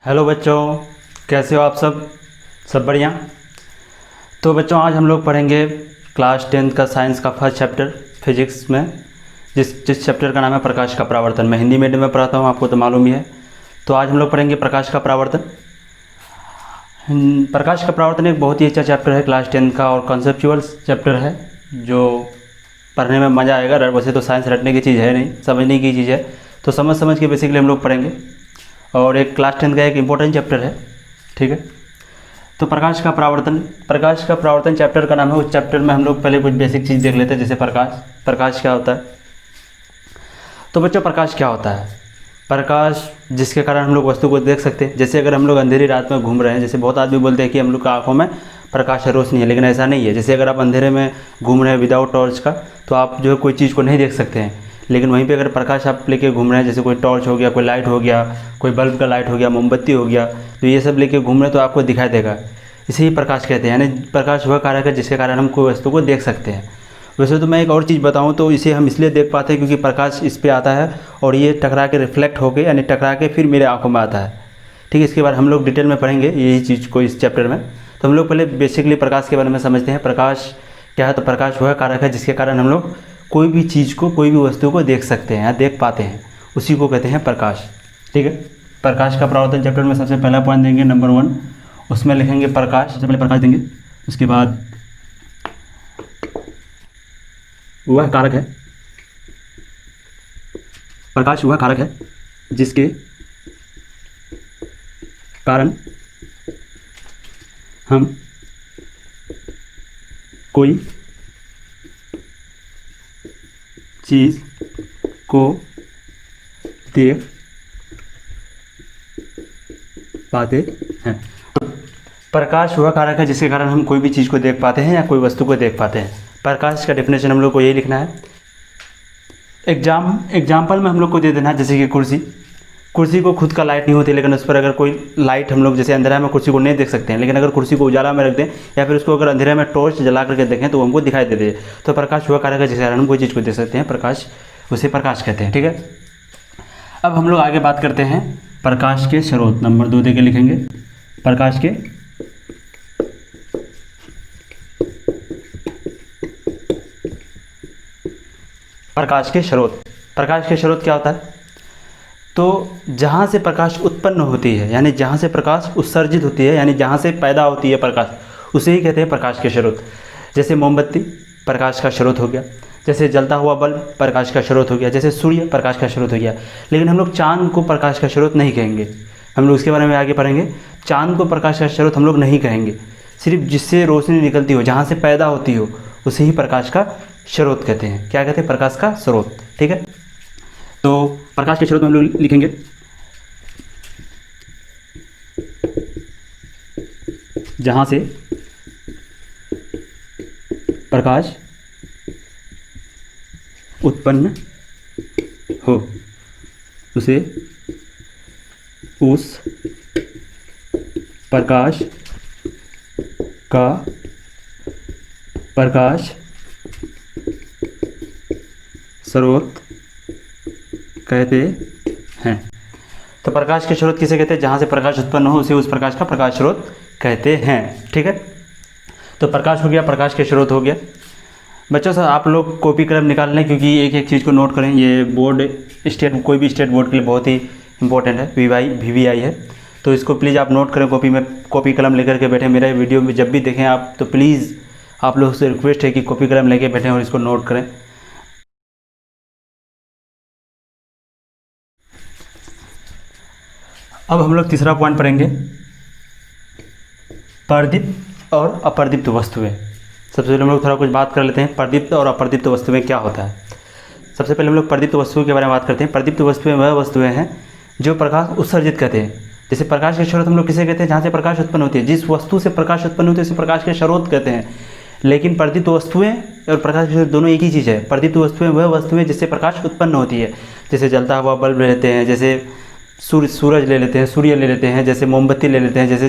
Hello बच्चों, कैसे हो आप सब बढ़िया। तो बच्चों आज हम लोग पढ़ेंगे क्लास 10th का साइंस का फर्स्ट चैप्टर फिजिक्स में, जिस चैप्टर का नाम है प्रकाश का परावर्तन। मैं हिंदी मीडियम में पढ़ाता हूँ, आपको तो मालूम ही है। तो आज हम लोग पढ़ेंगे प्रकाश का परावर्तन। प्रकाश का परावर्तन एक बहुत ही अच्छा चैप्टर है क्लास 10th का, और कॉन्सेप्चुअल चैप्टर है जो पढ़ने में मज़ा आएगा। वैसे तो साइंस रटने की चीज़ है नहीं, समझने की चीज़ है, तो समझ समझ के बेसिकली हम लोग पढ़ेंगे। और एक क्लास 10 का एक इम्पोर्टेंट चैप्टर है, ठीक है। तो प्रकाश का परावर्तन चैप्टर का नाम है। उस चैप्टर में हम लोग पहले कुछ बेसिक चीज़ देख लेते हैं, जैसे प्रकाश क्या होता है। तो बच्चों प्रकाश क्या होता है? प्रकाश जिसके कारण हम लोग वस्तु को देख सकते हैं। जैसे अगर हम लोग अंधेरी रात में घूम रहे हैं, जैसे बहुत आदमी बोलते हैं कि हम लोग की आँखों में प्रकाश है, रोशनी है, लेकिन ऐसा नहीं है। जैसे अगर आप अंधेरे में घूम रहे हैं विदाउट टॉर्च का, तो आप जो है कोई चीज़ को नहीं देख सकते हैं। लेकिन वहीं पे अगर प्रकाश आप लेके घूम रहे हैं, जैसे कोई टॉर्च हो गया, कोई लाइट हो गया, कोई बल्ब का लाइट हो गया, मोमबत्ती हो गया, तो ये सब लेके घूम रहे हैं तो आपको दिखाई देगा। इसे ही प्रकाश कहते हैं। यानी प्रकाश वह कारक है जिसके कारण हम कोई वस्तु को देख सकते हैं। वैसे तो मैं एक और चीज़ बताऊं तो इसे हम इसलिए देख पाते हैं क्योंकि प्रकाश इस पे आता है और ये टकरा के रिफ्लेक्ट होके, यानी टकरा के फिर मेरे आंखों में आता है, ठीक है। इसके बाद हम लोग डिटेल में पढ़ेंगे यही चीज़ को इस चैप्टर में। तो हम लोग पहले बेसिकली प्रकाश के बारे में समझते हैं। प्रकाश क्या है? तो प्रकाश वह कारक है जिसके कारण हम लोग कोई भी चीज़ को, कोई भी वस्तु को देख सकते हैं या देख पाते हैं, उसी को कहते हैं प्रकाश, ठीक है। प्रकाश का परावर्तन चैप्टर में सबसे पहला पॉइंट देंगे, नंबर 1, उसमें लिखेंगे प्रकाश। सबसे पहले प्रकाश देंगे, उसके बाद वह कारक है, प्रकाश वह कारक है जिसके कारण हम कोई चीज़ को देख पाते हैं। प्रकाश वह कारक है जिसके कारण हम कोई भी चीज़ को देख पाते हैं या कोई वस्तु को देख पाते हैं। प्रकाश का डेफिनेशन हम लोग को यही लिखना है। एग्जाम्पल में हम लोग को दे देना है, जैसे कि कुर्सी को खुद का लाइट नहीं होती, लेकिन उस पर अगर कोई लाइट हम लोग, जैसे अंधेरा में कुर्सी को नहीं देख सकते हैं, लेकिन अगर कुर्सी को उजाला में रख दें या फिर उसको अगर अंधेरे में टॉर्च जला करके देखें तो हमको दिखाई दे दे। तो प्रकाश वह कारक है जिसके कारण हम कोई चीज़ को देख सकते हैं, प्रकाश, उसे प्रकाश कहते हैं, ठीक है। अब हम लोग आगे बात करते हैं प्रकाश के स्रोत। नंबर 2 दे के लिखेंगे प्रकाश के स्रोत। प्रकाश के स्रोत क्या होता है? तो जहाँ से प्रकाश उत्पन्न होती है, यानी जहाँ से प्रकाश उत्सर्जित होती है, यानी जहाँ से पैदा होती है प्रकाश, उसे ही कहते हैं प्रकाश के स्रोत। जैसे मोमबत्ती प्रकाश का स्रोत हो गया, जैसे जलता हुआ बल्ब प्रकाश का स्रोत हो गया, जैसे सूर्य प्रकाश का स्रोत हो गया। लेकिन हम लोग चाँद को प्रकाश का स्रोत नहीं कहेंगे, हम लोग इसके बारे में आगे पढ़ेंगे। चाँद को प्रकाश का स्रोत हम लोग नहीं कहेंगे। सिर्फ जिससे रोशनी निकलती हो, जहाँ से पैदा होती हो, उसे ही प्रकाश का स्रोत कहते हैं। क्या कहते हैं? प्रकाश का स्रोत, ठीक है। तो प्रकाश के स्रोत में हम लोग लिखेंगे जहाँ से प्रकाश उत्पन्न हो, उसे उस प्रकाश का प्रकाश स्रोत कहते हैं। तो प्रकाश के स्रोत किसे कहते हैं? जहाँ से प्रकाश उत्पन्न हो, उसे उस प्रकाश का प्रकाश स्रोत कहते हैं, ठीक है। तो प्रकाश हो गया, प्रकाश के स्रोत हो गया। बच्चों से आप लोग कॉपी कलम निकाल लें, क्योंकि एक एक चीज़ को नोट करें। ये बोर्ड कोई भी स्टेट बोर्ड के लिए बहुत ही इंपॉर्टेंट है, VVI है। तो इसको प्लीज़ आप नोट करें, कॉपी कलम लेकर के बैठें। मेरा वीडियो में जब भी देखें आप, तो प्लीज़ आप लोग से रिक्वेस्ट है कि कॉपी कलम लेके बैठें और इसको नोट करें। अब हम लोग तीसरा पॉइंट पढ़ेंगे, प्रदीप्त और अप्रदीप्त वस्तुएं। सबसे पहले हम लोग थोड़ा कुछ बात कर लेते हैं, प्रदीप्त और अप्रदीप्त वस्तुएं क्या होता है। सबसे पहले हम लोग प्रदीप्त वस्तुओं के बारे में बात करते हैं। प्रदीप्त वस्तुएं वह वस्तुएं हैं जो प्रकाश उत्सर्जित करते हैं। जैसे प्रकाश के स्रोत हम लोग किसे कहते हैं? जहाँ से प्रकाश उत्पन्न होती है। जिस वस्तु से प्रकाश उत्पन्न होती है उसे प्रकाश के स्रोत कहते हैं। लेकिन प्रदीप्त वस्तुएं और प्रकाश के स्रोत दोनों एक ही चीज़ है। प्रदीप्त वस्तुएं वह वस्तुएं जिससे प्रकाश उत्पन्न होती है। जैसे जलता हुआ बल्ब ले लेते हैं, जैसे सूरज ले लेते हैं, सूर्य ले लेते हैं, जैसे मोमबत्ती ले लेते हैं, जैसे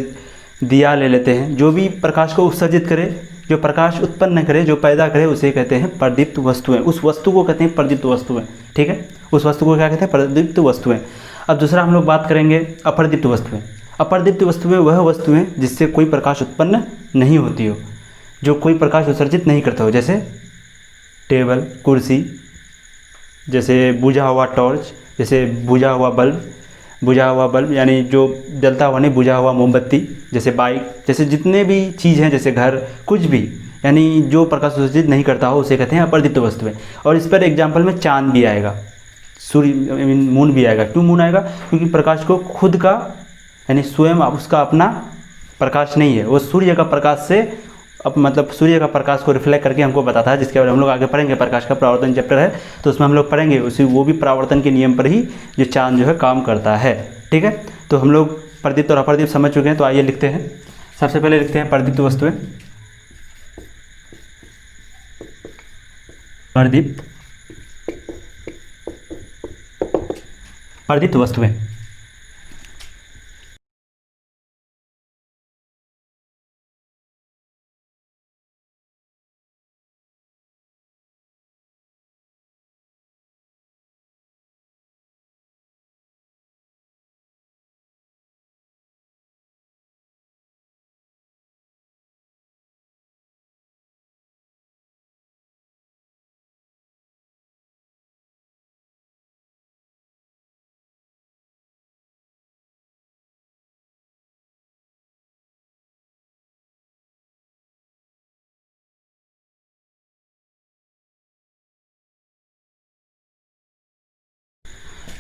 दिया ले लेते हैं। जो भी प्रकाश को उत्सर्जित करे, जो प्रकाश उत्पन्न करे, जो पैदा करे, उसे कहते हैं प्रदीप्त वस्तुएं। उस वस्तु को कहते हैं प्रदीप्त वस्तुएं, ठीक है। उस वस्तु को क्या कहते हैं? प्रदीप्त वस्तुएं। अब दूसरा हम लोग बात करेंगे अप्रदीप्त वस्तुएं। अपर्दीप्त वस्तुएं वह वस्तुएं जिससे कोई प्रकाश उत्पन्न नहीं होती हो, जो कोई प्रकाश उत्सर्जित नहीं करता हो, जैसे टेबल, कुर्सी, जैसे बुझा हुआ टॉर्च, जैसे बुझा हुआ बल्ब यानी जो जलता हुआ नहीं, बुझा हुआ मोमबत्ती, जैसे बाइक, जैसे जितने भी चीज़ हैं, जैसे घर, कुछ भी, यानी जो प्रकाश उत्सर्जित नहीं करता हो उसे कहते हैं अपर्दीप्त वस्तुएं। और इस पर एग्जाम्पल में चांद भी आएगा, सूर्य मून भी आएगा। क्यों मून आएगा? क्योंकि प्रकाश को खुद का यानी स्वयं उसका अपना प्रकाश नहीं है, वो सूर्य का प्रकाश से मतलब सूर्य का प्रकाश को रिफ्लेक्ट करके हमको बताता है, जिसके बारे में हम लोग आगे पढ़ेंगे। प्रकाश का परावर्तन चैप्टर है तो उसमें हम लोग पढ़ेंगे उसी, वो भी परावर्तन के नियम पर ही जो चांद जो है काम करता है। ठीक है, तो हम लोग प्रदीप्त और अपर्दीप्त समझ चुके हैं। तो आइए लिखते हैं। सबसे पहले लिखते हैं प्रदीप्त वस्तुएं। प्रदीप्त वस्तुएं।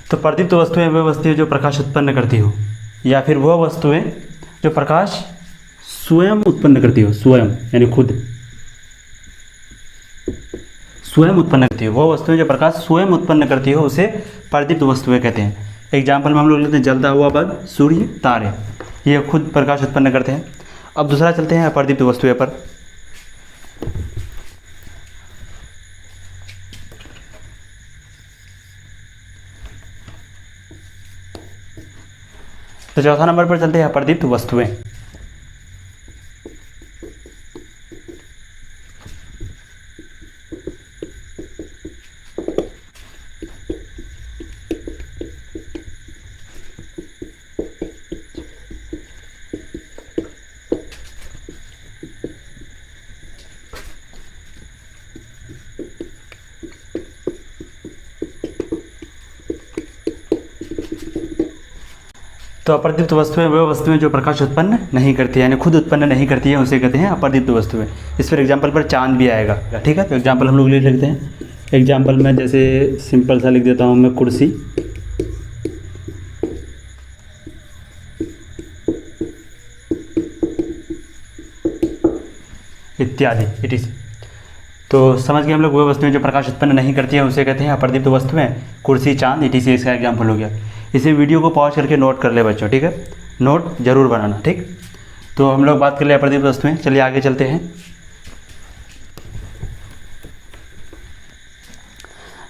तो प्रदीप्त वस्तुएं वह वस्तुएं जो प्रकाश उत्पन्न करती हो, या फिर वह वस्तुएं जो प्रकाश स्वयं उत्पन्न करती हो, स्वयं यानी खुद स्वयं उत्पन्न करती हो। वह वस्तुएं जो प्रकाश स्वयं उत्पन्न करती हो उसे प्रदीप्त वस्तुएं कहते हैं। एग्जाम्पल में हम लोग लेते हैं जलता हुआ बल्ब, सूर्य, तारे, ये खुद प्रकाश उत्पन्न करते हैं। अब दूसरा चलते हैं अपर्दीप्त वस्तुएं पर। तो चौथा नंबर पर चलते हैं अपर्दीप्त वस्तुएं। तो अपर्दीप्त वस्तुएं वह वस्तुएं जो प्रकाश उत्पन्न नहीं करती है, यानी खुद उत्पन्न नहीं करती है, उसे कहते हैं अपर्दीप्त वस्तुएं। इस पर एग्जाम्पल पर चांद भी आएगा। ठीक है, तो एग्जाम्पल हम लोग लिख लेते हैं। एग्जाम्पल में जैसे सिंपल सा लिख देता हूँ मैं, कुर्सी, इत्यादि, इट। तो समझ गए हम लोग, वह वस्तुएं जो प्रकाश उत्पन्न नहीं करती हैं उसे कहते हैं अपर्दीप्त वस्तुएं। कुर्सी, चांद, इट, इसका एग्जाम्पल हो गया। इसे वीडियो को पॉज करके नोट कर ले बच्चों। ठीक है, नोट जरूर बनाना। ठीक, तो हम लोग बात कर ले अपर्दीप्त वस्तुएं। चलिए आगे चलते हैं।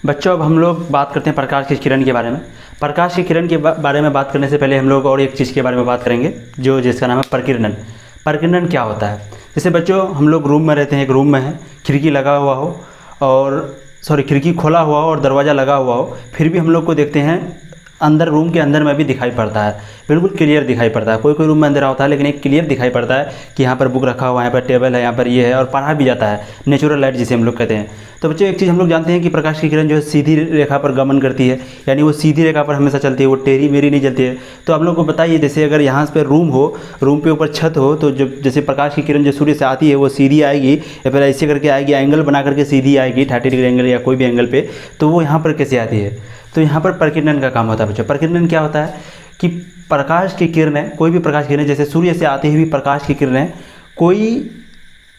बच्चों अब हम लोग बात करते हैं प्रकाश की किरण के बारे में। प्रकाश की किरण के बारे में बात करने से पहले हम लोग और एक चीज़ के बारे में बात करेंगे जो जिसका नाम है प्रकीर्णन। प्रकीर्णन क्या होता है? जैसे बच्चों हम लोग रूम में रहते हैं, एक रूम में है, खिड़की लगा हुआ हो और खिड़की खोला हुआ हो और दरवाज़ा लगा हुआ हो, फिर भी हम लोग को देखते हैं अंदर, रूम के अंदर में भी दिखाई पड़ता है, बिल्कुल क्लियर दिखाई पड़ता है। कोई कोई रूम में अंदर होता है लेकिन एक क्लियर दिखाई पड़ता है कि यहाँ पर बुक रखा हुआ है, यहाँ पर टेबल है, यहाँ पर ये है, और पढ़ा भी जाता है। नेचुरल लाइट जिसे हम लोग कहते हैं। तो बच्चों एक चीज़ हम लोग जानते हैं कि प्रकाश की किरण जो है सीधी रेखा पर गमन करती है, यानी वो सीधी रेखा पर हमेशा चलती है, वो टेढ़ी मेढ़ी नहीं चलती है। तो आप लोग को बताइए, जैसे अगर यहाँ पर रूम हो, रूम पे ऊपर छत हो, तो जब जैसे प्रकाश की किरण जो सूर्य से आती है वो सीधी आएगी या फिर ऐसे करके आएगी, एंगल बना करके सीधी आएगी 30 डिग्री एंगल या कोई भी एंगल पे, तो वो यहाँ पर कैसे आती है? तो यहाँ पर प्रकीर्णन का काम होता है बच्चों। प्रकीर्णन क्या होता है कि प्रकाश की किरणें, कोई भी प्रकाश की किरणें, जैसे सूर्य से आती हुई प्रकाश की किरणें, कोई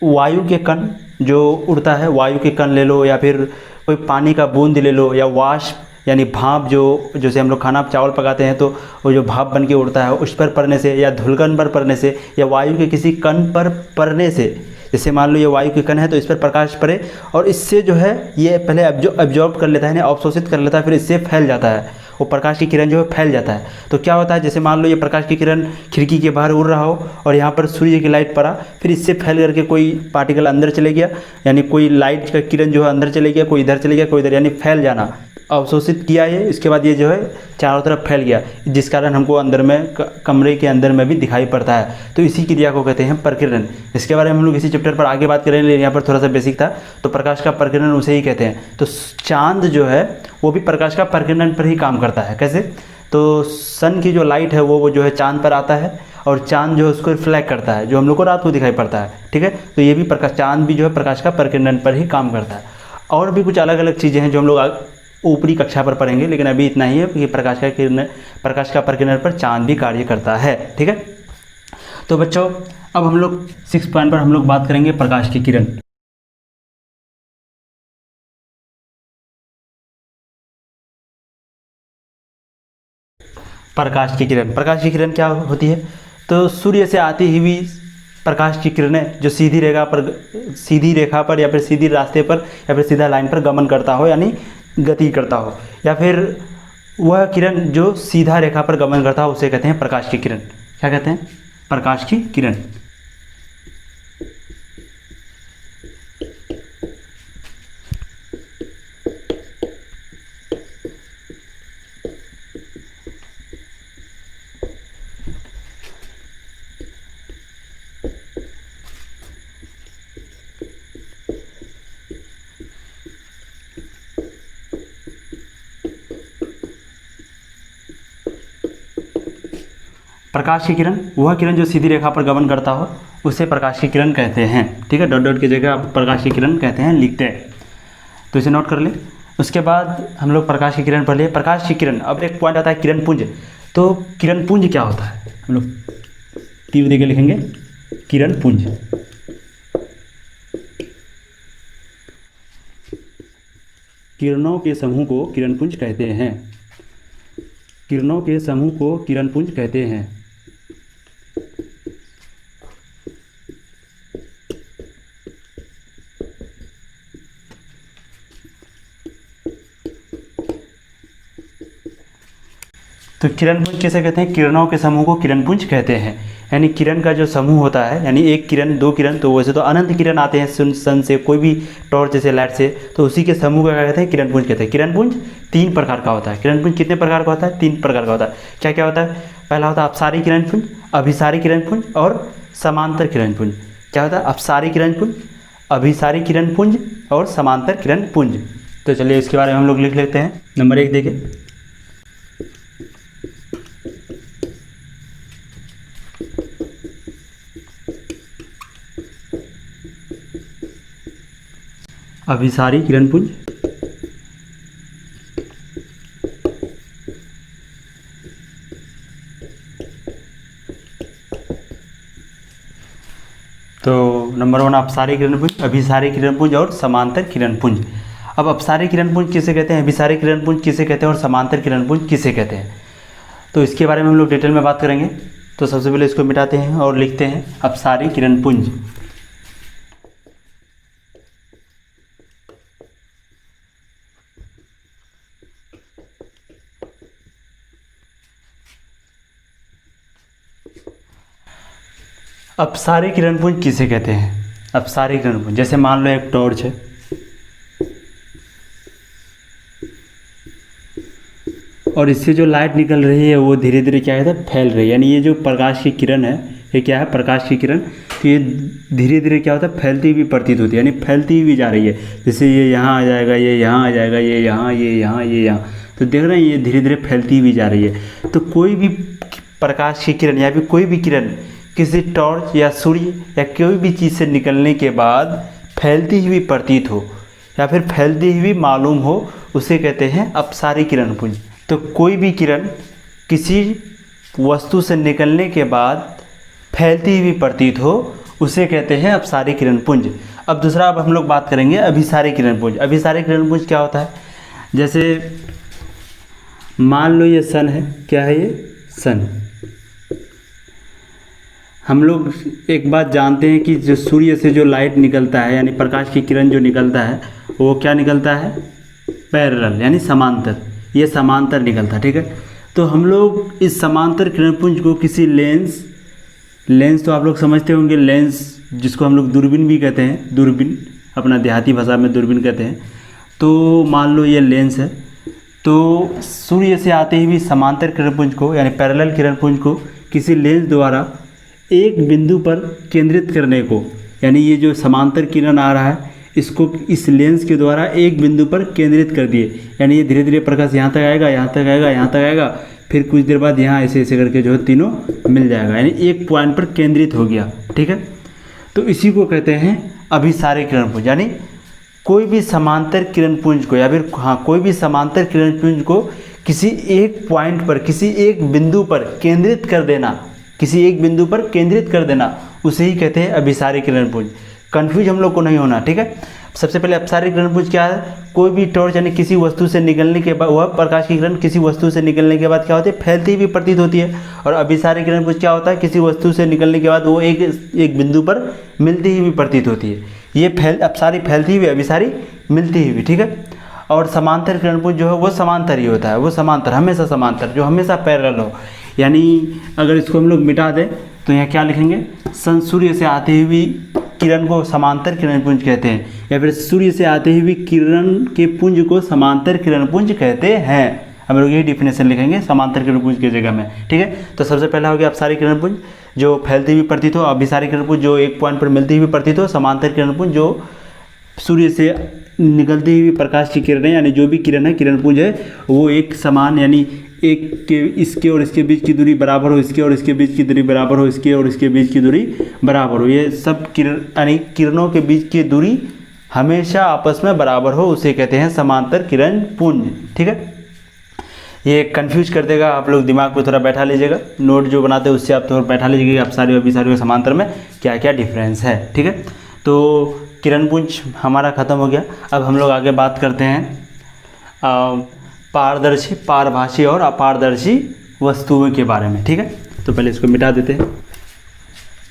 वायु के कण जो उड़ता है, वायु के कण ले लो, या फिर कोई पानी का बूंद ले लो, या वाष्प यानी भाप, जो जैसे हम लोग खाना चावल पकाते हैं तो वो जो भाप बन के उड़ता है, उस पर पड़ने से, या धुलकन पर पड़ने से, या वायु के किसी कण पर पड़ने से, जैसे मान लो ये वायु के कण है तो इस पर प्रकाश पड़े और इससे जो है ये पहले एब्जॉर्ब कर लेता है, यानी अवशोषित कर लेता है, फिर इससे फैल जाता है, वो प्रकाश की किरण जो है फैल जाता है। तो क्या होता है, जैसे मान लो ये प्रकाश की किरण खिड़की के बाहर उड़ रहा हो और यहाँ पर सूर्य की लाइट पड़ा, फिर इससे फैल करके कोई पार्टिकल अंदर चले गया, यानी कोई लाइट का किरण जो है अंदर चले गया, कोई इधर चले गया, कोई इधर, यानी फैल जाना, अवशोषित किया ये, इसके बाद ये जो है चारों तरफ फैल गया, जिस कारण हमको अंदर में कमरे के अंदर में भी दिखाई पड़ता है। तो इसी क्रिया को कहते हैं प्रकीर्णन। इसके बारे में हम लोग इसी चैप्टर पर आगे बात करेंगे, यहाँ पर थोड़ा सा बेसिक था। तो प्रकाश का प्रकीर्णन उसे ही कहते हैं। तो चांद जो है वो भी प्रकाश का प्रकीर्णन पर ही काम करता है। कैसे? तो सन की जो लाइट है वो जो है चांद पर आता है और चांद जो है उसको रिफ्लेक्ट करता है, जो हम लोग को रात को दिखाई पड़ता है। ठीक है, तो ये भी प्रकाश, चांद भी जो है प्रकाश का प्रकीर्णन पर ही काम करता है। और भी कुछ अलग अलग चीज़ें हैं जो हम लोग ऊपरी कक्षा पर पढ़ेंगे, लेकिन अभी इतना ही है कि प्रकाश का प्रकीर्णन पर चांद भी कार्य करता है। ठीक है, तो बच्चों अब हम लोग 6 पॉइंट पर हम लोग बात करेंगे प्रकाश की किरण। प्रकाश की किरण, प्रकाश की किरण क्या होती है? तो सूर्य से आती हुई प्रकाश की किरणें जो सीधी रेखा पर या फिर सीधी रास्ते पर या फिर सीधा लाइन पर गमन करता हो, यानी गति करता हो, या फिर वह किरण जो सीधा रेखा पर गमन करता हो उसे कहते हैं प्रकाश की किरण। क्या कहते हैं? प्रकाश की किरण। प्रकाश की किरण वह किरण जो सीधी रेखा पर गमन करता हो उसे प्रकाश की किरण कहते हैं। ठीक है, डॉट डॉट की जगह आप प्रकाश की किरण कहते हैं लिखते हैं, तो इसे नोट कर ले। उसके बाद हम लोग प्रकाश की किरण पढ़ लिए। प्रकाश की किरण, अब एक पॉइंट आता है किरण पुंज। तो किरण पुंज क्या होता है? हम लोग तीर दे के लिखेंगे किरण पुंज। किरणों के समूह को किरण पुंज कहते हैं। किरणों के समूह को किरण पुंज कहते हैं। तो किरण पुंज किसे कहते हैं? किरणों के समूह को किरण पुंज कहते हैं। यानी किरण का जो समूह होता है, यानी एक किरण, दो किरण, तो वैसे तो अनंत किरण आते हैं सन से, कोई भी टॉर्च जैसे लाइट से, तो उसी के समूह का क्या कहते हैं? किरण पुंज कहते हैं। किरण पुंज 3 प्रकार का होता है। किरण पुंज कितने प्रकार का होता है? 3 प्रकार का होता है। क्या क्या होता है? पहला होता है अपसारी किरण पुंज, अभिसारी किरण पुंज और समांतर किरण पुंज। क्या होता है? अपसारी किरण पुंज, अभिसारी किरण पुंज और समांतर किरण पुंज। तो चलिए इसके बारे में हम लोग लिख लेते हैं। नंबर 1 देखिए, अभिसारी किरण पुंज, तो नंबर 1 अपसारी किरण पुंज, अभिसारी किरण पुंज और समांतर किरण पुंज। अब अपसारी किरण पुंज किसे कहते हैं, अभिसारी किरण पुंज किसे कहते हैं और समांतर किरण पुंज किसे कहते हैं, तो इसके बारे में हम लोग डिटेल में बात करेंगे। तो सबसे पहले इसको मिटाते हैं और लिखते हैं अपसारी किरण पुंज। अपसारी किरण पुंज किसे कहते हैं? अपसारी किरण पुंज, जैसे मान लो एक टॉर्च है, और इससे जो लाइट निकल रही है वो धीरे धीरे क्या कहता है? फैल रही है। यानी ये जो प्रकाश की किरण है, ये क्या है? प्रकाश की किरण। तो ये धीरे धीरे क्या होता है? फैलती हुई प्रतीत होती है, यानी फैलती हुई जा रही है। जैसे ये यहाँ आ जाएगा, ये यहाँ आ जाएगा, ये यहाँ, ये यहाँ, ये यहाँ, तो देख रहे हैं ये धीरे धीरे फैलती हुई जा रही है। तो कोई भी प्रकाश की किरण या फिर कोई भी किरण किसी टॉर्च या सूर्य या कोई भी चीज़ से निकलने के बाद फैलती हुई प्रतीत हो या फिर फैलती हुई मालूम हो, उसे कहते हैं अपसारी किरण पुंज। तो कोई भी किरण किसी वस्तु से निकलने के बाद फैलती हुई प्रतीत हो, उसे कहते हैं अपसारी किरण पुंज। अब दूसरा, अब हम लोग बात करेंगे अभिसारी किरण पुंज। अभिसारी किरण पुंज क्या होता है? जैसे मान लो ये सन है, क्या है ये? सन। हम लोग एक बात जानते हैं कि जो सूर्य से जो लाइट निकलता है, यानी प्रकाश की किरण जो निकलता है, वो क्या निकलता है? पैरेलल, यानी समांतर। ये समांतर निकलता है, ठीक है। तो हम लोग इस समांतर किरण पुंज को किसी लेंस तो आप लोग समझते होंगे, लेंस जिसको हम लोग दूरबीन भी कहते हैं, दूरबीन अपना देहाती भाषा में दूरबीन कहते हैं। तो मान लो ये लेंस है, तो सूर्य से आते हुए समांतर किरणपुंज को यानी पैरेलल किरणपुंज को किसी लेंस द्वारा एक बिंदु पर केंद्रित करने को, यानी ये जो समांतर किरण आ रहा है इसको इस लेंस के द्वारा एक बिंदु पर केंद्रित कर दिए, यानी ये धीरे धीरे प्रकाश यहाँ तक आएगा, यहाँ तक आएगा, यहाँ तक आएगा, फिर कुछ देर बाद यहाँ ऐसे ऐसे करके जो है तीनों मिल जाएगा, यानी एक पॉइंट पर केंद्रित हो गया। ठीक है, तो इसी को कहते हैं अभिसारी किरणपुंज। यानी कोई भी समांतर किरणपुंज को या फिर कोई भी समांतर किरणपुंज को किसी एक पॉइंट पर, किसी एक बिंदु पर केंद्रित कर देना, किसी एक बिंदु पर केंद्रित कर देना, उसे ही कहते हैं अभिसारी किरणपुंज। कंफ्यूज हम लोग को नहीं होना। ठीक है, सबसे पहले अभिसारी किरणपुंज क्या है? कोई भी टॉर्च यानी किसी वस्तु से निकलने के बाद, वह प्रकाश की किरण किसी वस्तु से निकलने के बाद क्या होती है? फैलती हुई प्रतीत होती है। और अभिसारी किरणपुंज क्या होता है? किसी वस्तु से निकलने के बाद वो एक बिंदु पर मिलती हुई प्रतीत होती है। ये अभिसारी फैलती हुई, अभिसारी मिलती हुई। ठीक है, और समांतर किरणपुंज जो है वो समांतर ही होता है, वो समांतर, हमेशा समांतर, जो हमेशा पैरेलल हो। यानी अगर इसको हम लोग मिटा दें तो यहाँ क्या लिखेंगे? सूर्य से आती हुई किरण को समांतर किरणपुंज कहते हैं, या फिर सूर्य से आती हुई किरण के पुंज को समांतर किरणपुंज कहते हैं। हम लोग यही डिफिनेशन लिखेंगे समांतर किरणपुंज की जगह में। ठीक है, तो सबसे पहला हो गया अपसारी किरणपुंज जो फैलती हुई प्रतीत हो, अभिसारी किरणपुंज जो एक पॉइंट पर मिलती हुई प्रतीत हो, समांतर किरणपुंज जो सूर्य से निकलती हुई प्रकाश की किरणें यानी जो भी किरण है, किरणपुंज है, वो एक समान, यानी एक के इसके और इसके बीच की दूरी बराबर हो, इसके और इसके बीच की दूरी बराबर हो, इसके और इसके बीच की दूरी बराबर हो। ये सब किरण यानी किरणों के बीच की दूरी हमेशा आपस में बराबर हो, उसे कहते हैं समांतर किरणपुंज। ठीक है, ये कंफ्यूज कर देगा, आप लोग दिमाग पे थोड़ा बैठा लीजिएगा, नोट जो बनाते हैं उससे आप थोड़ा बैठा लीजिएगा अपसारी और अभिसारी और समांतर में क्या क्या डिफरेंस है। ठीक है, तो किरणपुंज हमारा ख़त्म हो गया। अब हम लोग आगे बात करते हैं पारदर्शी, पारभासी और अपारदर्शी वस्तुओं के बारे में। ठीक है, तो पहले इसको मिटा देते हैं।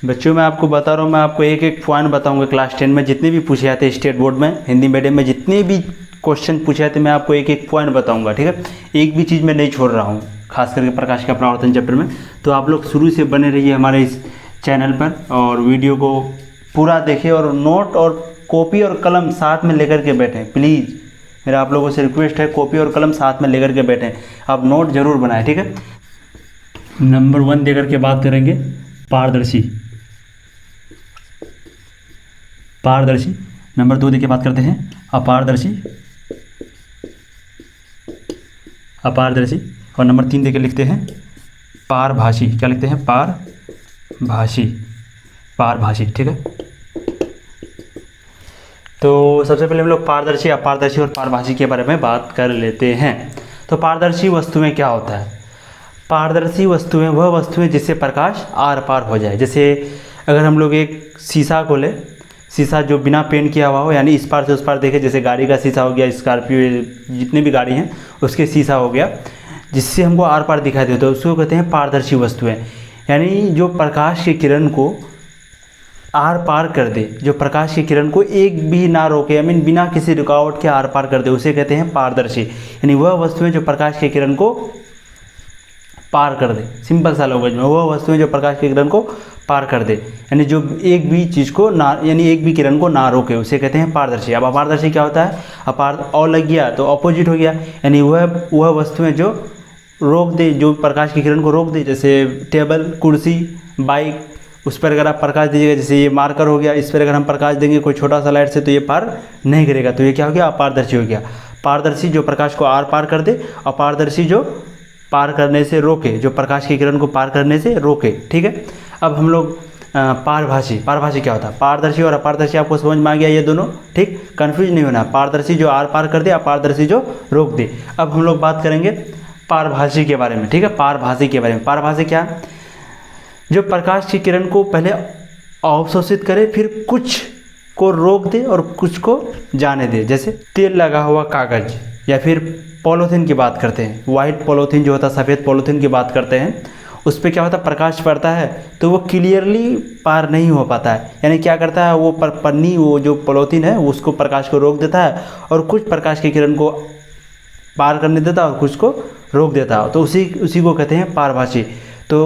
बच्चों मैं आपको बता रहा हूँ, मैं आपको एक एक पॉइंट बताऊँगा। क्लास 10 में जितने भी पूछे जाते हैं स्टेट बोर्ड में, हिंदी मीडियम में जितने भी क्वेश्चन पूछे जाते हैं, मैं आपको एक एक पॉइंट बताऊँगा। ठीक है, एक भी चीज़ मैं नहीं छोड़ रहा हूँ, खास करके प्रकाश का परावर्तन चैप्टर में। तो आप लोग शुरू से बने रहिए हमारे इस चैनल पर और वीडियो को पूरा देखिए, और नोट और कॉपी और कलम साथ में लेकर के बैठें प्लीज़। मेरा आप लोगों से रिक्वेस्ट है, कॉपी और कलम साथ में लेकर के बैठें, आप नोट जरूर बनाएं। ठीक है, नंबर 1 देकर के बात करेंगे पारदर्शी, पारदर्शी। नंबर 2 देकर बात करते हैं अपारदर्शी, अपारदर्शी। और नंबर 3 देकर लिखते हैं पारभासी। क्या लिखते हैं? पारभासी, पारभासी। ठीक है, तो सबसे पहले हम लोग पारदर्शी, अपारदर्शी और पारभासी के बारे में बात कर लेते हैं। तो पारदर्शी वस्तुएं क्या होता है? पारदर्शी वस्तुएं वह वस्तुएं जिससे प्रकाश आर पार हो जाए। जैसे अगर हम लोग एक शीशा को ले, शीशा जो बिना पेंट किया हुआ हो, यानी इस पार से उस पार देखे, जैसे गाड़ी का शीशा हो गया, स्कॉर्पियो जितनी भी गाड़ी हैं उसके शीशा हो गया, जिससे हमको आर पार दिखाई देता है, उसको कहते हैं पारदर्शी वस्तुएं। यानी जो प्रकाश की किरण को आर पार कर दे, जो प्रकाश की किरण को एक भी ना रोके, आई मीन बिना किसी रुकावट के आर पार कर दे, उसे कहते हैं पारदर्शी। यानी वह वस्तुएं जो प्रकाश की किरण को पार कर दे, सिंपल सा लैंग्वेज में, वह वस्तुएं जो प्रकाश की किरण को पार कर दे, यानी जो एक भी चीज़ को ना, यानी एक भी किरण को ना रोके, उसे कहते हैं पारदर्शी। अब अपारदर्शी क्या होता है? और लग गया तो अपोजिट हो गया, यानी वह वस्तुएं जो रोक दे, जो प्रकाश की किरण को रोक दे, जैसे टेबल, कुर्सी, बाइक, उस पर अगर आप प्रकाश दीजिएगा, जैसे ये मार्कर हो गया, इस पर अगर हम प्रकाश देंगे कोई छोटा सा लाइट से, तो ये पार नहीं करेगा, तो ये क्या हो गया? अपारदर्शी हो गया। पारदर्शी जो प्रकाश को आर पार कर दे, अपारदर्शी जो पार करने से रोके, जो प्रकाश की किरण को पार करने से रोके। ठीक है, अब हम लोग पारभासी, पारभासी क्या होता है? पारदर्शी और अपारदर्शी आपको समझ में आ गया ये दोनों? ठीक, कन्फ्यूज नहीं होना। पारदर्शी जो आर पार कर दे, अपारदर्शी जो रोक दे। अब हम लोग बात करेंगे पारभासी के बारे में। ठीक है, पारभासी के बारे में। पारभासी क्या? जो प्रकाश की किरण को पहले अवशोषित करे, फिर कुछ को रोक दे और कुछ को जाने दे। जैसे तेल लगा हुआ कागज़, या फिर पॉलीथीन की बात करते हैं, वाइट पॉलीथीन जो होता है, सफ़ेद पॉलीथीन की बात करते हैं, उस पर क्या होता है? प्रकाश पड़ता है तो वो क्लियरली पार नहीं हो पाता है। यानी क्या करता है? वो पन्नी, वो जो पॉलीथीन है उसको प्रकाश को रोक देता है, और कुछ प्रकाश की किरण को पार करने देता है और कुछ को रोक देता है, तो उसी को कहते हैं पारभासी। तो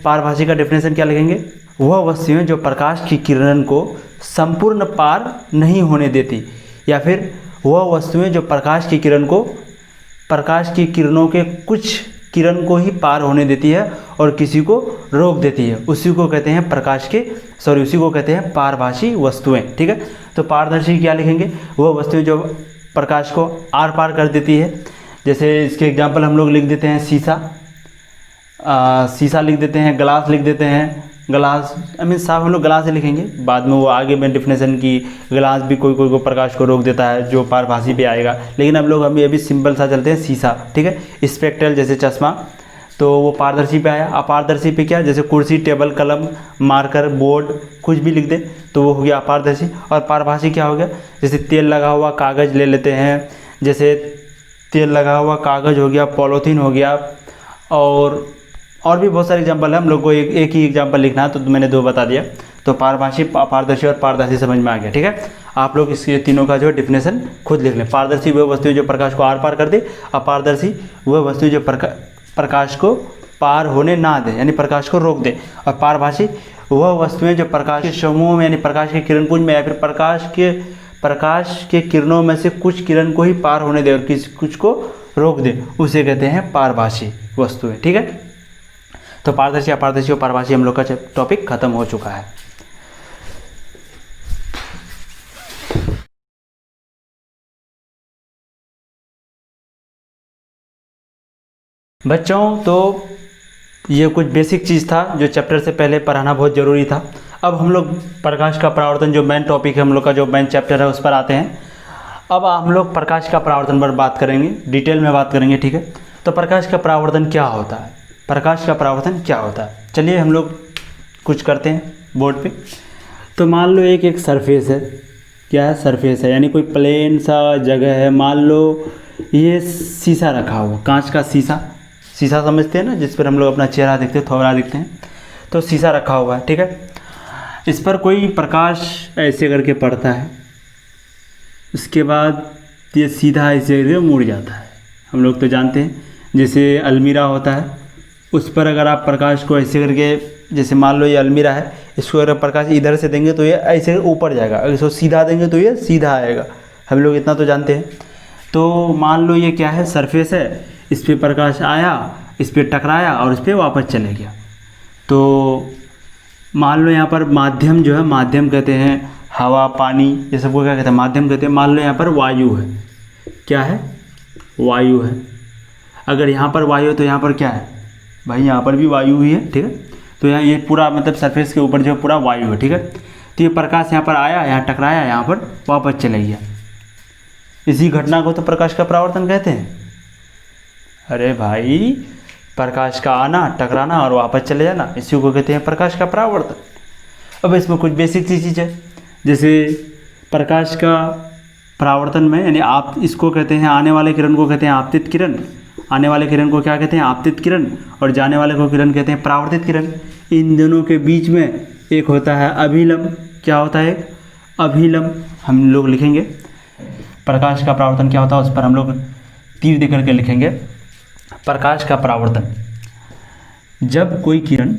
पारभासी का डेफिनेशन क्या लिखेंगे? वह वस्तुएं जो प्रकाश की किरण को संपूर्ण पार नहीं होने देती, या फिर वह वस्तुएं जो प्रकाश की किरण को प्रकाश की किरणों के कुछ किरण को ही पार होने देती है और किसी को रोक देती है, उसी को कहते हैं उसी को कहते हैं पारभासी वस्तुएं। ठीक है, तो पारदर्शी क्या लिखेंगे? वो वस्तुएं जो प्रकाश को आर पार कर देती है। जैसे इसके एग्जांपल हम लोग लिख देते हैं शीशा लिख देते हैं, ग्लास लिख देते हैं। ग्लास साफ हम लोग ग्लास ही लिखेंगे, बाद में वो आगे में डिफिनेशन की ग्लास भी कोई को प्रकाश को रोक देता है जो पारभासी पे आएगा, लेकिन हम लोग अभी सिंपल सा चलते हैं शीशा। ठीक है, स्पेक्ट्रल जैसे चश्मा, तो वो पारदर्शी पे आया। अपारदर्शी पे क्या? जैसे कुर्सी, टेबल, कलम, मार्कर, बोर्ड, कुछ भी लिख दे तो वो हो गया अपारदर्शी। और पारभासी क्या हो गया? जैसे तेल लगा हुआ कागज़ ले लेते हैं, जैसे तेल लगा हुआ कागज़ हो गया, पॉलीथीन हो गया, और भी बहुत सारे एग्जांपल है। हम लोग को एक ही एग्जांपल लिखना है, तो मैंने 2 बता दिया। तो पारभासी, अपारदर्शी और पारदर्शी समझ में आ गया। ठीक है, आप लोग इसके तीनों का जो डिफिनेशन खुद लिख लें। पारदर्शी वह वस्तुएं जो प्रकाश को आर पार कर दे, अपारदर्शी वह वस्तुएं जो प्रकाश को पार होने ना दे, यानी प्रकाश को रोक दे, और पारभासी वह वस्तुएं जो प्रकाश के समूह में, यानी प्रकाश के किरणपुंज में, या फिर प्रकाश के किरणों में से कुछ किरण को ही पार होने दे और कुछ को रोक दे, उसे कहते हैं पारभासी वस्तुएं। ठीक है, तो पारदर्शी, अपारदर्शी और पारभासी हम लोग का टॉपिक खत्म हो चुका है। बच्चों, तो ये कुछ बेसिक चीज़ था जो चैप्टर से पहले पढ़ाना बहुत ज़रूरी था। अब हम लोग प्रकाश का परावर्तन, जो मेन टॉपिक है हम लोग का, जो मेन चैप्टर है, उस पर आते हैं। अब हम लोग प्रकाश का परावर्तन पर बात करेंगे, डिटेल में बात करेंगे। ठीक है, तो प्रकाश का परावर्तन क्या होता है? प्रकाश का परावर्तन क्या होता है? चलिए हम लोग कुछ करते हैं बोर्ड पे। तो मान लो एक सरफेस है, क्या है? सरफेस है, यानी कोई प्लेन सा जगह है। मान लो ये शीशा रखा हुआ, कांच का शीशा समझते हैं ना, जिस पर हम लोग अपना चेहरा देखते हैं, थोड़ा देखते हैं, तो शीशा रखा हुआ है। ठीक है, इस पर कोई प्रकाश ऐसे करके पड़ता है, उसके बाद ये सीधा ऐसे करके मुड़ जाता है। हम लोग तो जानते हैं, जैसे अलमीरा होता है, उस पर अगर आप प्रकाश को ऐसे करके, जैसे मान लो ये अलमीरा है, इसको अगर प्रकाश इधर से देंगे तो ये ऐसे ऊपर जाएगा, अगर इसको सीधा देंगे तो ये सीधा आएगा। हम लोग इतना तो जानते हैं। तो मान लो ये क्या है? सरफेस है, इस पर प्रकाश आया, इस पर टकराया और इस पर वापस चले गया। तो मान लो यहाँ पर माध्यम जो है, माध्यम कहते हैं हवा, पानी, ये सबको क्या कहते हैं? माध्यम कहते हैं। मान लो यहाँ पर वायु है, क्या है? वायु है। अगर यहाँ पर वायु है तो यहाँ पर क्या है? भाई यहाँ पर भी वायु ही है। ठीक है, तो यहाँ ये पूरा मतलब सरफेस के ऊपर जो पूरा वायु है। ठीक है, तो ये प्रकाश यहाँ पर आया, यहाँ टकराया, यहाँ पर वापस चले गया। इसी घटना को तो प्रकाश का परावर्तन कहते हैं। अरे भाई, प्रकाश का आना, टकराना और वापस चले जाना, इसी को कहते हैं प्रकाश का परावर्तन। अब इसमें कुछ बेसिक चीज़ है, जैसे प्रकाश का परावर्तन में, यानी आप इसको कहते हैं, आने वाले किरण को कहते हैं आपतित किरण, आने वाले किरण को क्या कहते हैं? आपतित किरण, और जाने वाले को किरण कहते हैं परावर्तित किरण। इन दोनों के बीच में एक होता है अभिलंब। क्या होता है? अभिलंब। हम लोग लिखेंगे प्रकाश का परावर्तन क्या होता है, उस पर हम लोग तीर दे करके लिखेंगे। प्रकाश का परावर्तन, जब कोई किरण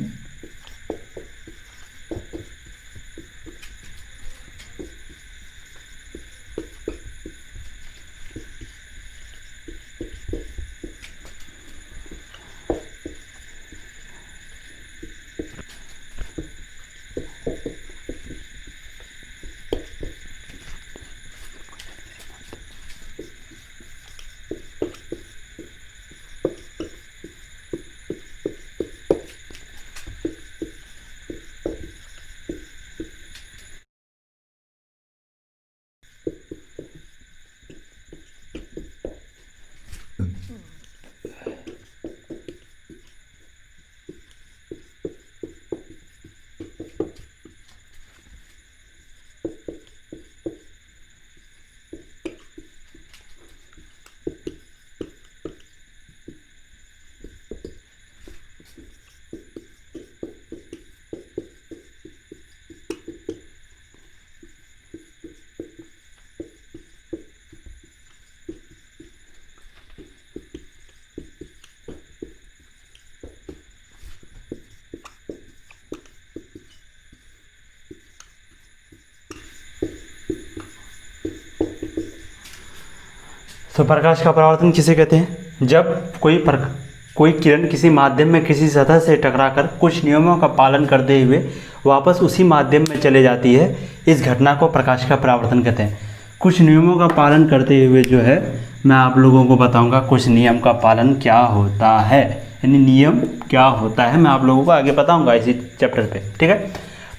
तो प्रकाश का परावर्तन किसे कहते हैं? जब कोई किरण किसी माध्यम में किसी सतह से टकराकर कुछ नियमों का पालन करते हुए वापस उसी माध्यम में चले जाती है, इस घटना को प्रकाश का परावर्तन कहते हैं। कुछ नियमों का पालन करते हुए जो है मैं आप लोगों को बताऊंगा कुछ नियम का पालन क्या होता है, यानी नियम क्या होता है मैं आप लोगों को आगे बताऊंगा इसी चैप्टर पे, ठीक है।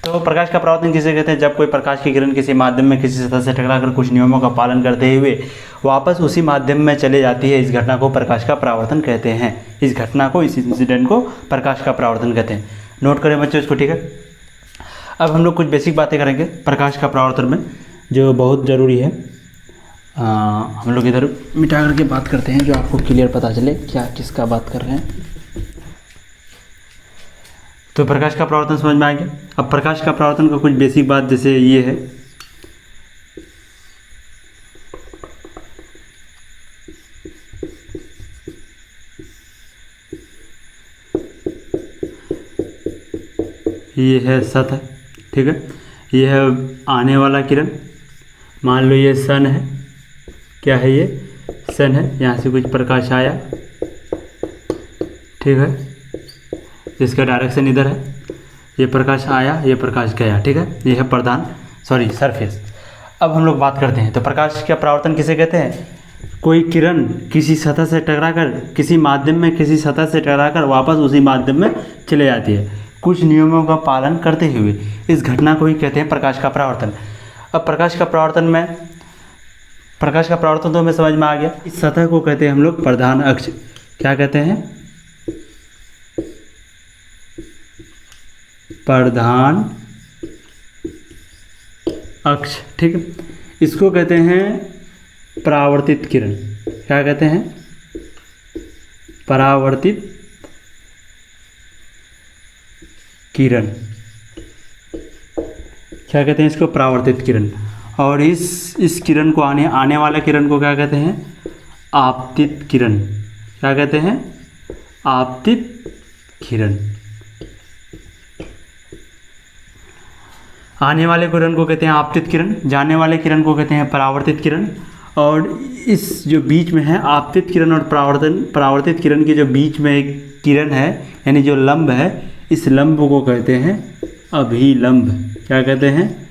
तो प्रकाश का परावर्तन किसे कहते हैं? जब कोई प्रकाश की किरण किसी माध्यम में किसी सतह से टकराकर कुछ नियमों का पालन करते हुए वापस उसी माध्यम में चले जाती है, इस घटना को प्रकाश का परावर्तन कहते हैं। इस घटना को, इस इंसिडेंट को प्रकाश का परावर्तन कहते हैं। नोट करें बच्चों इसको, ठीक है। अब हम लोग कुछ बेसिक बातें करेंगे प्रकाश का परावर्तन में जो बहुत ज़रूरी है। हम लोग इधर मिटा करके बात करते हैं जो आपको क्लियर पता चले क्या किसका बात कर रहे हैं। तो प्रकाश का परावर्तन समझ में आ गया। अब प्रकाश का परावर्तन का कुछ बेसिक बात जैसे ये है, ये है सतह, ठीक है। ये है आने वाला किरण, मान लो ये सन है, क्या है ये सन है, यहाँ से कुछ प्रकाश आया, ठीक है, इसका डायरेक्शन इधर है, ये प्रकाश आया, ये प्रकाश गया, ठीक है। ये है सरफेस। अब हम लोग बात करते हैं तो प्रकाश का परावर्तन किसे कहते हैं? कोई किरण किसी सतह से टकराकर किसी माध्यम में किसी सतह से टकराकर वापस उसी माध्यम में चले जाती है, कुछ नियमों का पालन करते हुए, इस घटना को ही कहते हैं प्रकाश का परावर्तन। अब प्रकाश का परावर्तन तो हमें समझ में आ गया। इस सतह को कहते हैं हम लोग प्रधान अक्ष। क्या कहते हैं? प्रधान अक्ष, ठीक है। इसको कहते हैं परावर्तित किरण। क्या कहते हैं? परावर्तित किरण। क्या कहते हैं इसको? परावर्तित किरण। और इस किरण को आने वाला किरण को क्या कहते हैं? आपतित किरण। क्या कहते हैं? आपतित किरण। आने वाले किरण को कहते हैं आपतित किरण, जाने वाले किरण को कहते हैं परावर्तित किरण। और इस जो बीच में है आपतित किरण और परावर्तित किरण के जो बीच में एक किरण है, यानी जो लंब है, इस लंब को कहते हैं अभिलंब। क्या कहते हैं?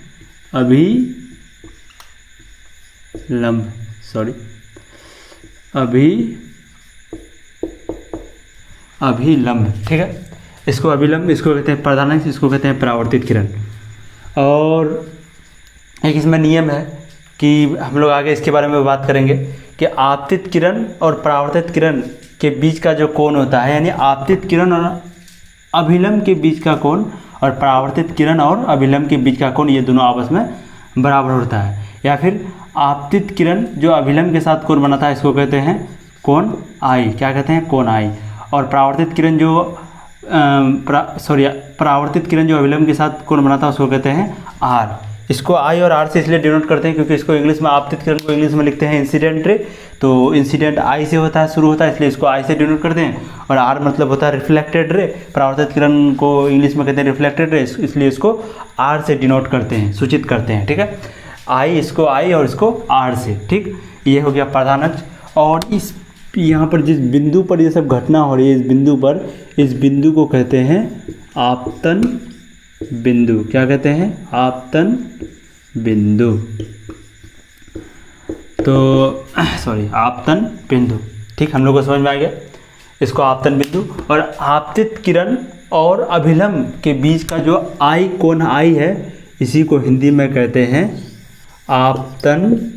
अभिलंब, ठीक है। इसको अभिलंब, इसको कहते हैं प्रधानांश, इसको कहते हैं परावर्तित किरण। और एक इसमें नियम है कि हम लोग आगे इसके बारे में बात करेंगे कि आपतित किरण और परावर्तित किरण के बीच का जो कोण होता है, यानी आपतित किरण और अभिलंब के बीच का कोण और परावर्तित किरण और अभिलंब के बीच का कोण, ये दोनों आपस में बराबर होता है। या फिर आपतित किरण जो अभिलंब के साथ कोण बनाता है, इसको कहते हैं कोण आई। क्या कहते हैं? कोण आई। और परावर्तित किरण जो अभिलंब के साथ कोण बनाता है, उसको कहते हैं आर। इसको आई और आर से इसलिए डिनोट करते हैं क्योंकि इसको इंग्लिश में, आपतित किरण को इंग्लिश में लिखते हैं इंसिडेंट रे, तो इंसिडेंट आई से होता है, शुरू होता है, इसलिए इसको आई से डिनोट करते हैं। और आर मतलब होता है रिफ्लेक्टेड रे, परावर्तित किरण को इंग्लिश में कहते हैं रिफ्लेक्टेड रे, इसलिए इसको आर से डिनोट करते हैं, सूचित करते हैं, ठीक है। आई, इसको आई और इसको आर से, ठीक। ये हो गया प्रधान अक्ष। और इस यहाँ पर जिस बिंदु पर ये सब घटना हो रही है, इस बिंदु को कहते हैं आपतन बिंदु। क्या कहते हैं? आपतन बिंदु। आपतन बिंदु, ठीक, हम लोग को समझ में आ गया। इसको आपतन बिंदु। और आपतित किरण और अभिलंब के बीच का जो आई, कोण आई है, इसी को हिंदी में कहते हैं आपतन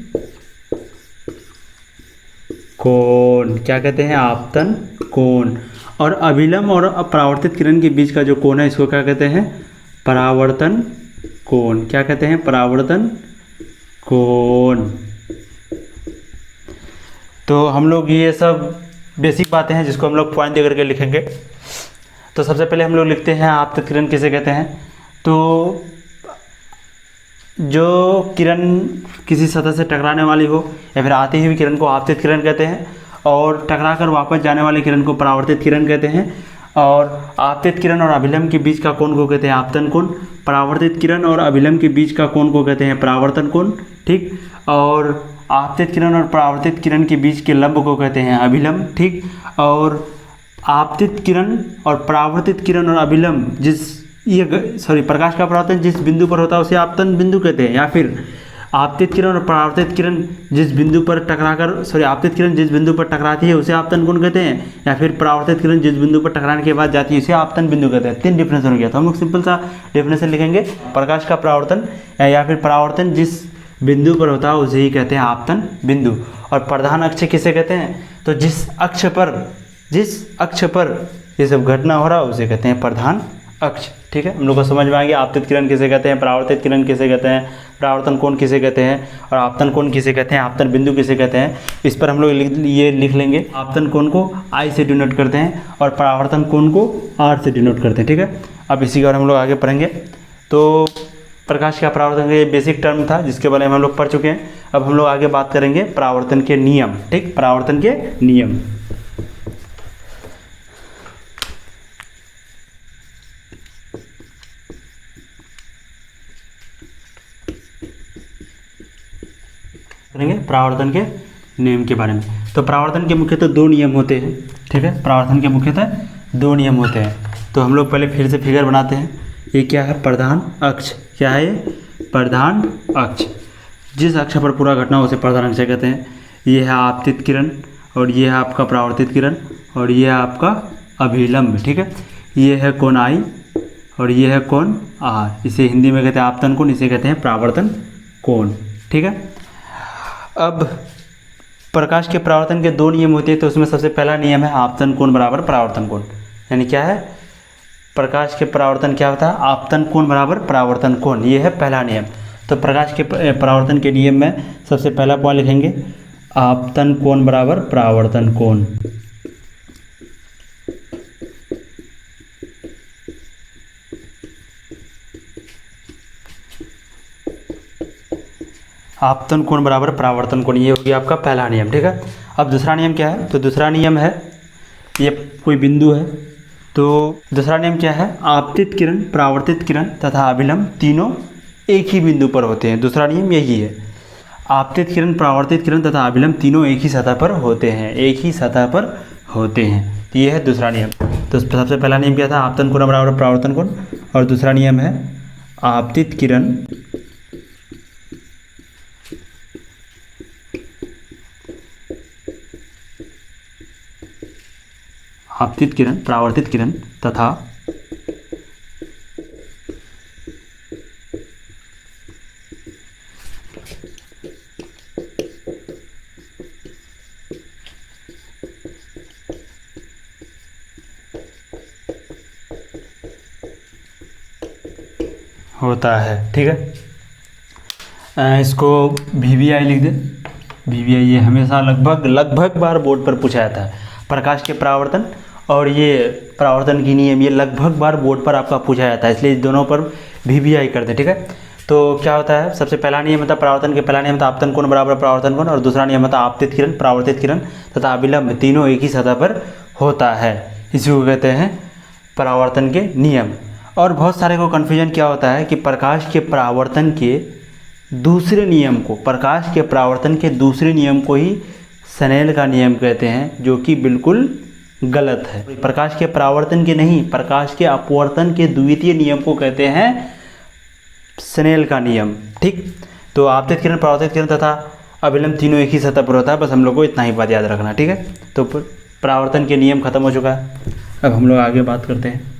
कोण। क्या कहते हैं? आपतन कोण। और अभिलंब और परावर्तित किरण के बीच का जो कोण है, इसको क्या कहते हैं? परावर्तन कोण। क्या कहते हैं? परावर्तन कोण। तो हम लोग ये सब बेसिक बातें हैं जिसको हम लोग पॉइंट दे करके लिखेंगे। तो सबसे पहले हम लोग लिखते हैं आपतित किरण किसे कहते हैं। तो जो किरण किसी सतह से टकराने वाली हो या फिर आती हुई किरण को आपतित किरण कहते हैं, और टकराकर वापस जाने वाली किरण को परावर्तित किरण कहते हैं। और आपतित किरण और अभिलंब के बीच का कोण को कहते हैं आपतन कोण। परावर्तित किरण और अभिलंब के बीच का कोण को कहते हैं परावर्तन कोण, ठीक। और आपतित किरण और परावर्तित किरण के बीच के लंब को कहते हैं अभिलंब, ठीक। और आपतित किरण और परावर्तित किरण और अभिलंब प्रकाश का परावर्तन जिस बिंदु पर होता है उसे आपतन बिंदु कहते हैं। या फिर आपतित किरण और परावर्तित किरण जिस बिंदु पर आपतित किरण जिस बिंदु पर टकराती है उसे आपतन कोण कहते हैं। या फिर परावर्तित किरण जिस बिंदु पर टकराने के बाद जाती है उसे आपतन बिंदु कहते हैं। 3 डिफिनेशन हो गया। तो हम लोग सिंपल सा डिफिनेशन लिखेंगे, प्रकाश का परावर्तन या फिर परावर्तन जिस बिंदु पर होता है उसे ही कहते हैं आपतन बिंदु। और प्रधान अक्ष किसे कहते हैं? तो जिस अक्ष पर ये सब घटना हो रहा है उसे कहते हैं प्रधान अक्ष, ठीक है। हम लोग को समझ में आ गया आपतित किरण किसे कहते हैं, परावर्तित किरण किसे कहते हैं, परावर्तन कोण किसे कहते हैं और आपतन कोण किसे कहते हैं, आपतन बिंदु किसे कहते हैं। इस पर हम लोग ये लिख लेंगे, आपतन कोण को I से डिनोट करते हैं और परावर्तन कोण को R से डिनोट करते हैं, ठीक है। अब इसी के बारे में हम लोग आगे पढ़ेंगे। तो प्रकाश का परावर्तन का ये बेसिक टर्म था जिसके बारे में हम लोग पढ़ चुके हैं। अब हम लोग आगे बात करेंगे परावर्तन के नियम, ठीक, परावर्तन के नियम। करेंगे परावर्तन के नियम के बारे में। तो परावर्तन के मुख्यतः 2 नियम होते हैं, ठीक है। परावर्तन के मुख्यतः 2 नियम होते हैं। तो हम लोग पहले फिर से फिगर बनाते हैं। ये क्या है? प्रधान अक्ष। क्या है ये? प्रधान अक्ष। जिस अक्ष पर पूरा घटना हो उसे प्रधान अक्ष कहते हैं। ये है आपतित किरण और ये है आपका परावर्तित किरण और ये है आपका अभिलंब, ठीक है। ये है कोण I और ये है कोण R। इसे हिंदी में कहते हैं आपतन कोण, इसे कहते हैं परावर्तन कोण, ठीक है। अब प्रकाश के परावर्तन के 2 नियम होते हैं। तो उसमें सबसे पहला नियम है आपतन कोण बराबर परावर्तन कोण। यानी क्या है? प्रकाश के परावर्तन क्या होता है? आपतन कोण बराबर परावर्तन कोण, ये है पहला नियम। तो प्रकाश के परावर्तन के नियम में सबसे पहला पॉइंट लिखेंगे आपतन कोण बराबर परावर्तन कोण। आपतन कोण बराबर परावर्तन कोण, ये हो गया आपका पहला नियम, ठीक है। अब दूसरा नियम क्या है? तो दूसरा नियम है, ये कोई बिंदु है तो दूसरा नियम क्या है? आपतित किरण, परावर्तित किरण तथा अभिलंब तीनों एक ही बिंदु पर होते हैं। दूसरा नियम यही है, आपतित किरण, परावर्तित किरण तथा अभिलंब तीनों एक ही सतह पर होते हैं, एक ही सतह पर होते हैं। तो ये है दूसरा नियम। तो सबसे पहला नियम क्या था? आपतन कोण बराबर परावर्तन कोण। और दूसरा नियम है आपतित किरण, आपतित किरण, परावर्तित किरण तथा होता है, ठीक है। इसको VVI लिख दे। VVI ये हमेशा लगभग बार बोर्ड पर पूछा जाता है। प्रकाश के परावर्तन और ये परावर्तन की नियम ये लगभग बार बोर्ड पर आपका पूछा जाता है, इसलिए दोनों पर VVI करते हैं, ठीक है। तो क्या होता है? सबसे पहला नियम था परावर्तन के, पहला नियम था आपतन कोण बराबर परावर्तन कोण और दूसरा नियम था आपतित किरण, परावर्तित किरण तथा अभिलंब तीनों एक ही सतह पर होता है। इसी को कहते हैं परावर्तन के नियम। और बहुत सारे को कन्फ्यूजन क्या होता है कि प्रकाश के परावर्तन के दूसरे नियम को, प्रकाश के परावर्तन के दूसरे नियम को ही स्नेल का नियम कहते हैं, जो कि बिल्कुल गलत है। प्रकाश के परावर्तन के नहीं, प्रकाश के अपवर्तन के द्वितीय नियम को कहते हैं स्नेल का नियम, ठीक। तो आपतित किरण, परावर्तित किरण तथा अभिलंब तीनों एक ही सतह पर होता है, बस हम लोग को इतना ही बात याद रखना, ठीक है। तो परावर्तन के नियम खत्म हो चुका है। अब हम लोग आगे बात करते हैं